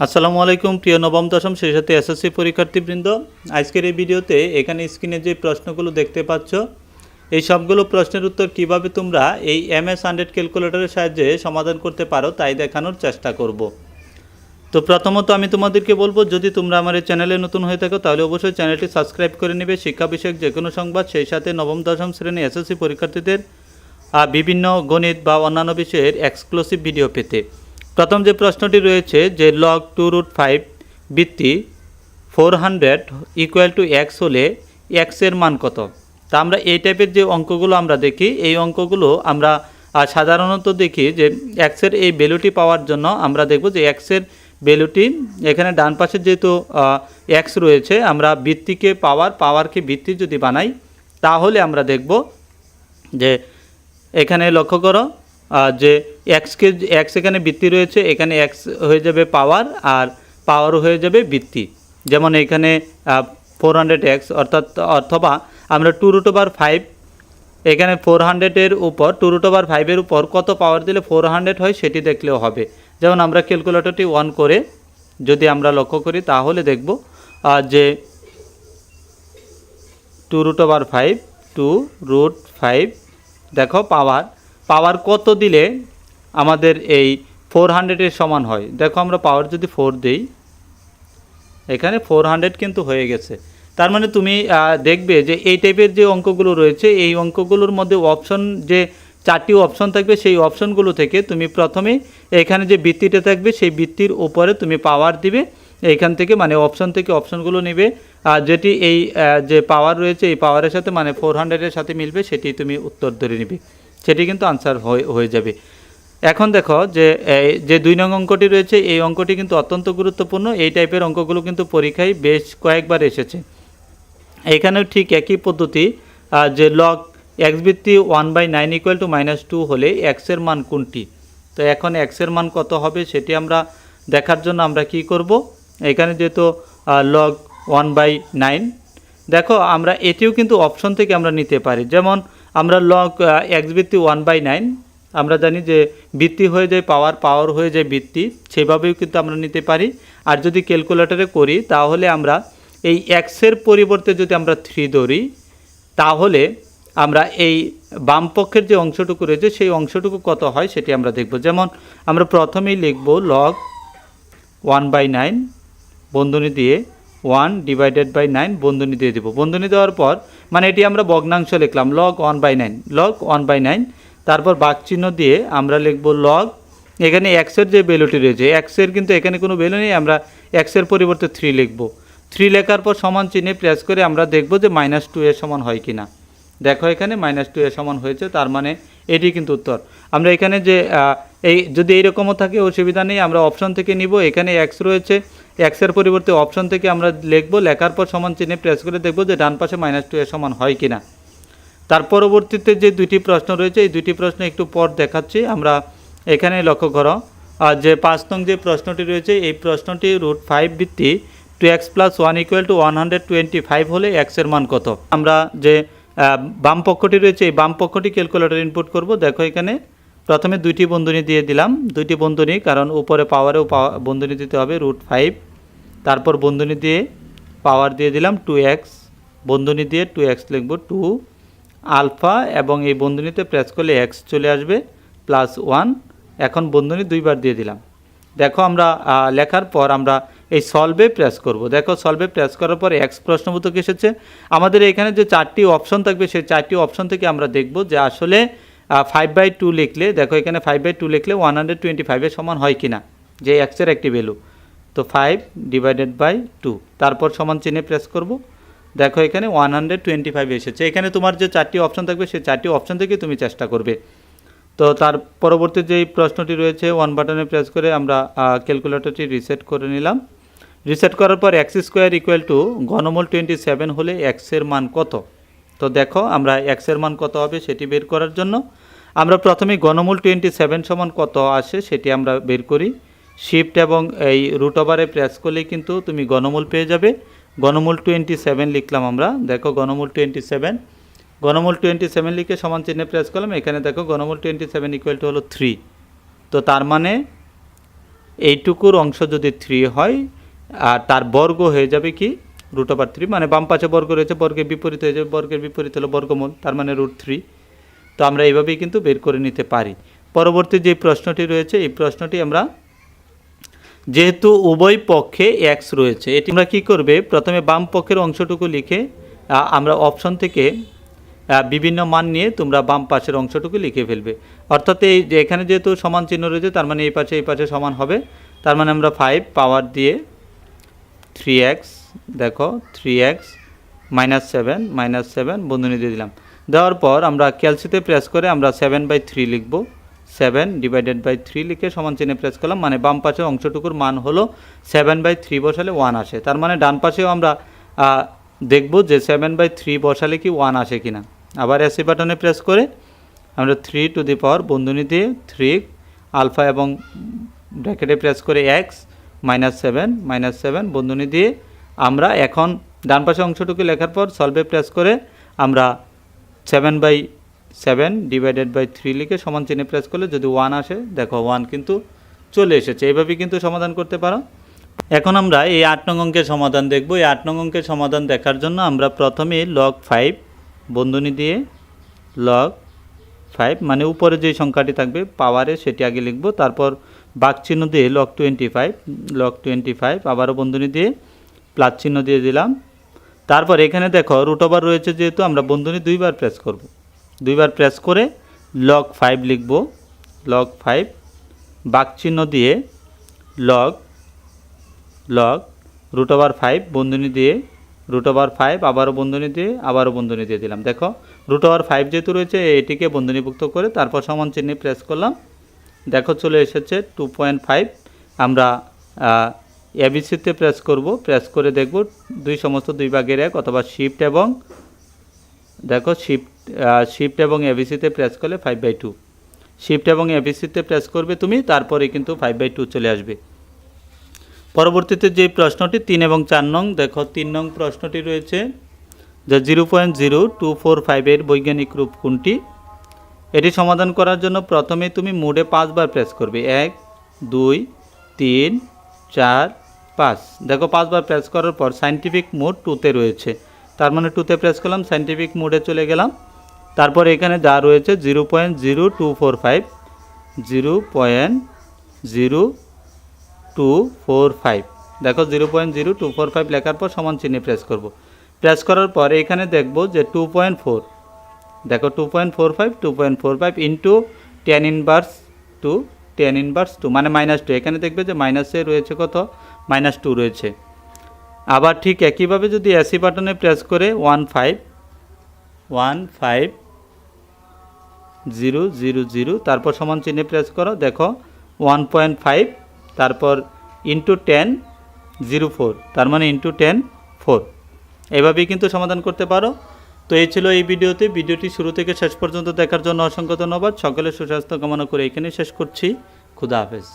আসসালামু আলাইকুম প্রিয় নবম দশম সেই সাথে এসএসসি পরীক্ষার্থীবৃন্দ। আজকের এই ভিডিওতে এখানে স্ক্রিনে যে প্রশ্নগুলো দেখতে পাচ্ছ এই সবগুলো প্রশ্নের উত্তর কিভাবে তোমরা এই MS100 ক্যালকুলেটরের সাহায্যে সমাধান করতে পারো তাই দেখানোর চেষ্টা করব। তো প্রথমত আমি তোমাদেরকে বলবো, যদি তোমরা আমার এই চ্যানেলে নতুন হয়ে থাকো তাহলে অবশ্যই চ্যানেলটি সাবস্ক্রাইব করে নেবে শিক্ষা বিষয়ক যে কোনো সংবাদ, সেই সাথে নবম দশম শ্রেণী এসএসসি পরীক্ষার্থীদের বিভিন্ন গণিত বা অন্যান্য বিষয়ের এক্সক্লুসিভ ভিডিও পেতে। প্রথম যে প্রশ্নটি রয়েছে যে log 2√5 বৃত্তি 400 ইকুয়াল টু এক্স হলে এক্সের মান কত। তা আমরা এই টাইপের যে অঙ্কগুলো আমরা দেখি, এই অঙ্কগুলো আমরা সাধারণত দেখি যে এক্সের এই ভ্যালুটি পাওয়ার জন্য আমরা দেখব যে এক্সের ভ্যালুটি এখানে ডান পাশে যেহেতু এক্স রয়েছে, আমরা বৃত্তিকে পাওয়ারকে বৃত্তি যদি বানাই তাহলে আমরা দেখব যে এখানে লক্ষ্য করো যে এক্স এখানে বৃত্তি রয়েছে, এখানে এক্স হয়ে যাবে পাওয়ার আর পাওয়ার হয়ে যাবে বৃত্তি। যেমন এখানে 400x অথবা আমরা 2√5 এখানে 400-এর উপর 2√5-এর উপর কত পাওয়ার দিলে 400 হয় সেটি দেখলেও হবে। যেমন আমরা ক্যালকুলেটরটি অন করে যদি আমরা লক্ষ্য করি তাহলে দেখব যে 2√5 দেখো পাওয়ার কত দিলে আমাদের এই 400-এর সমান হয়। দেখো আমরা পাওয়ার যদি 4 দেই, এখানে 400 কিন্তু হয়ে গেছে। তার মানে তুমি দেখবে যে এই টাইপের যে অঙ্কগুলো রয়েছে এই অঙ্কগুলোর মধ্যে অপশন যে 4টি অপশন থাকবে, সেই অপশনগুলো থেকে তুমি প্রথমে এখানে যে বৃত্তিটা থাকবে সেই বৃত্তির উপরে তুমি পাওয়ার দিবে, এইখান থেকে মানে অপশন থেকে অপশনগুলো নেবে, যেটি এই যে পাওয়ার রয়েছে এই পাওয়ারের সাথে মানে 400-এর সাথে মিলবে সেটি তুমি উত্তর ধরে নিবে, সেটি কিন্তু আনসার হয়ে যাবে। এখন দেখো যে 2 নং অঙ্কটি রয়েছে, এই অঙ্কটি কিন্তু অত্যন্ত গুরুত্বপূর্ণ। এই টাইপের অঙ্কগুলো কিন্তু পরীক্ষায় বেশ কয়েকবার এসেছে। এখানেও ঠিক একই পদ্ধতি, যে লগ এক্স বৃত্তি 1/9 ইকুয়াল টু -2 হলে এক্সের মান কোনটি। তো এখন এক্সের মান কত হবে সেটি আমরা দেখার জন্য আমরা কি করব, এখানে যেহেতু লগ 1/9, দেখো আমরা এটিও কিন্তু অপশন থেকে আমরা নিতে পারি। যেমন আমরা লগ এক্স বৃত্তি 1/9 আমরা জানি যে বৃত্তি হয়ে যায় পাওয়ার হয়ে যায় বৃত্তি, সেভাবেও কিন্তু আমরা নিতে পারি। আর যদি ক্যালকুলেটরে করি তাহলে আমরা এই এক্সের পরিবর্তে যদি আমরা 3 ধরি তাহলে আমরা এই বাম পক্ষের যে অংশটুকু রয়েছে সেই অংশটুকু কত হয় সেটি আমরা দেখব। যেমন আমরা প্রথমেই লিখব লগ 1/9 বন্ধনী দিয়ে 1/9 বন্ধনী দিয়ে দেব। বন্ধনী দেওয়ার পর মানে এটি আমরা ভগ্নাংশ লিখলাম লগ 1/9, তারপর বাক চিহ্ন দিয়ে আমরা লিখব লগ, এখানে এক্সের যে ভ্যালুটি রয়েছে এক্সের কিন্তু এখানে কোনো ভ্যালু নেই, আমরা এক্সের পরিবর্তে 3 লিখব। 3 লেখার পর সমান চিহ্নে প্রেস করে আমরা দেখব যে -2 এর সমান হয় কি না। দেখো এখানে -2 এর সমান হয়েছে, তার মানে এটি কিন্তু উত্তর। আমরা এখানে যে এই যদি এইরকমও থাকে অসুবিধা নেই, আমরা অপশন থেকে নিব। এখানে এক্স রয়েছে, এক্সের পরিবর্তে অপশন থেকে আমরা লিখব, লেখার পর সমান চিহ্নে প্রেস করে দেখব যে ডান পাশে -2 এর সমান হয় কি না। তার পরবর্তীতে যে 2টি প্রশ্ন রয়েছে এই 2টি প্রশ্ন একটু পর দেখাচ্ছি। আমরা এখানে লক্ষ্য করো যে 5 নং যে প্রশ্নটি রয়েছে এই প্রশ্নটি √5 বৃত্তি 2x + 1 = 125 হলে এক্সের মান কত। আমরা যে বাম পক্ষটি রয়েছে এই বাম পক্ষটি ক্যালকুলেটর ইনপুট করব। দেখো এখানে প্রথমে 2টি বন্ধনী দিয়ে দিলাম, 2টি বন্ধনী, কারণ উপরে পাওয়ারেও বন্ধনী দিতে হবে √5, তারপর বন্ধনী দিয়ে পাওয়ার দিয়ে দিলাম 2x, বন্ধনী দিয়ে 2x লিখব 2 আলফা, এবং এই বন্ধনীতে প্রেস করলে x চলে আসবে +1। এখন বন্ধনী 2বার দিয়ে দিলাম। দেখো আমরা লেখার পর আমরা এই সলভে প্রেস করব। দেখো সলভে প্রেস করার পর x প্রশ্নবোধক এসেছে। আমাদের এখানে যে 4টি অপশন থাকবে সেই 4টি অপশন থেকে আমরা দেখব যে আসলে 5/2 লিখলে, দেখো এখানে 5/2 লিখলে 125-এর সমান হয় কিনা, যে এক্সের একটি ভ্যালু। তো 5/2, তারপর সমান চিহ্নে প্রেস করব। দেখো এখানে 125 এসেছে। এখানে তোমার যে 4টি অপশন থাকবে সেই 4টি অপশন থেকে তুমি চেষ্টা করবে। তো তার পরবর্তী যেই প্রশ্নটি রয়েছে 1 বাটনে প্রেস করে আমরা ক্যালকুলেটরটি রিসেট করে নিলাম। রিসেট করার পর x² = ঘনমূল 27 হলে এক্সের মান কত। তো দেখো আমরা এক্সের মান কত হবে সেটি বের করার জন্য আমরা প্রথমে ঘনমূল 27 সমান কত আসে সেটি আমরা বের করি। শিফট এবং এই √ওভারে প্রেস করলেই কিন্তু তুমি ঘনমূল পেয়ে যাবে। ঘনমূল 27 লিখলাম আমরা। দেখো ঘনমূল 27 লিখে সমান চিহ্নে প্রেস করলাম। এখানে দেখো ঘনমূল 27 = হলো 3। তো তার মানে এইটুকুর অংশ যদি 3 হয় আর তার বর্গ হয়ে যাবে কি √3, মানে বাম পাশে বর্গ রয়েছে, বর্গের বিপরীত হয়ে যাবে, বর্গের বিপরীত হলো বর্গমূল, তার মানে √3। তো আমরা এইভাবেই কিন্তু বের করে নিতে পারি। পরবর্তী যে প্রশ্নটি রয়েছে, এই প্রশ্নটি আমরা, যেহেতু উভয় পক্ষে x রয়েছে, এটি আমরা কী করবে, প্রথমে বাম পক্ষের অংশটুকু লিখে আমরা অপশন থেকে বিভিন্ন মান নিয়ে তোমরা বাম পাশের অংশটুকু লিখে ফেলবে। অর্থাৎ এই যে এখানে যেহেতু সমান চিহ্ন রয়েছে, তার মানে এই পাশে সমান হবে, তার মানে আমরা 5 পাওয়ার দিয়ে 3x, দেখো 3x -7 বন্ধনী দিয়ে দিলাম। দেওয়ার পর আমরা ক্যালসিতে প্রেস করে আমরা 7/3 লিখব। 7/3 লিখে সমান চিহ্নে প্রেস করলাম, মানে বাম পাশের অংশটুকুর মান হলো 7/3 বসালে 1 আসে। তার মানে ডান পাশেও আমরা দেখব যে 7/3 বসালে কি 1 আসে কিনা। আবার এসি বাটনে প্রেস করে আমরা 3 টু দি পাওয়ার বন্ধনী দিয়ে 3 আলফা এবং ব্র্যাকেটে প্রেস করে x -7 বন্ধনী দিয়ে আমরা এখন ডান পাশে অংশটুকু লেখার পর সলভে প্রেস করে আমরা 7/3 লিখে সমান চিহ্নে প্রেস করলে যদি 1 আসে, দেখো 1 কিন্তু চলে এসেছে। এইভাবেই কিন্তু সমাধান করতে পারো। এখন আমরা এই 8 নং অঙ্কের সমাধান দেখব। এই 8 নং অঙ্কের সমাধান দেখার জন্য আমরা প্রথমে log 5 বন্ধনী দিয়ে log 5, মানে উপরে যে সংখ্যাটি থাকবে পাওয়ারে সেটি আগে লিখব, তারপর ভাগ চিহ্ন দিয়ে log 25 আবারও বন্ধনী দিয়ে প্লাস চিহ্ন দিয়ে দিলাম। তারপর এখানে দেখো √ওভার রয়েছে, যেহেতু আমরা বন্ধনী দুইবার প্রেস করব, দুইবার প্রেস করে log 5 লিখব। log 5 ভাগ চিহ্ন দিয়ে log √5 বন্ধনী দিয়ে √5 আবারও বন্ধনী দিয়ে দিলাম। দেখো √5 যেহেতু রয়েছে, এটিকে বন্ধনীভুক্ত করে তারপর সমান চিহ্নে প্রেস করলাম, দেখো চলে এসেছে 2.5। আমরা এবিসিতে প্রেস করব, প্রেস করে দেখব সমস্ত দুই ভাগের এক, অথবা শিফট এবং দেখো শিফট এবং এবিসিতে প্রেস করলে 5/2, শিফট এবং এবিসিতে প্রেস করবে তুমি, তারপরে কিন্তু 5/2 চলে আসবে। পরবর্তীতে যে প্রশ্নটি 3 এবং 4 নং, দেখো 3 নং প্রশ্নটি রয়েছে যে 0.0245 এর বৈজ্ঞানিক রূপ কোনটি। এটি সমাধান করার জন্য প্রথমে তুমি মোডে 5 বার প্রেস করবে, 1 2 3 4 5। দেখো 5 বার প্রেস করার পর সায়েন্টিফিক মোড 2তে রয়েছে, তার মানে 2তে প্রেস করলাম, সায়েন্টিফিক মোডে চলে গেলাম। তারপর এখানে যা রয়েছে 0.0245, দেখো 0.0245 লেখার পর সমান চিহ্নে প্রেস করব। প্রেস করার পর এখানে দেখব যে 2.4, দেখো 2.45 ইন্টু 10 ইনভার্স 2, মানে -2। এখানে দেখবে যে মাইনাসে রয়েছে কত, -2 রয়েছে। আবার ঠিক একইভাবে যদি এসি বাটনে প্রেস করে 15000 তারপর সমান চিহ্নে প্রেস করো, দেখো 1.5 তারপর ইন্টু 10 04, তার মানে ইন্টু 10 4। এভাবেই কিন্তু সমাধান করতে পারো। তো এই ছিল এই ভিডিওটি শুরু থেকে শেষ পর্যন্ত দেখার জন্য অসংখ্য ধন্যবাদ। সকলের সুস্বাস্থ্য কামনা করে এখানেই শেষ করছি। খুদা হাফেজ।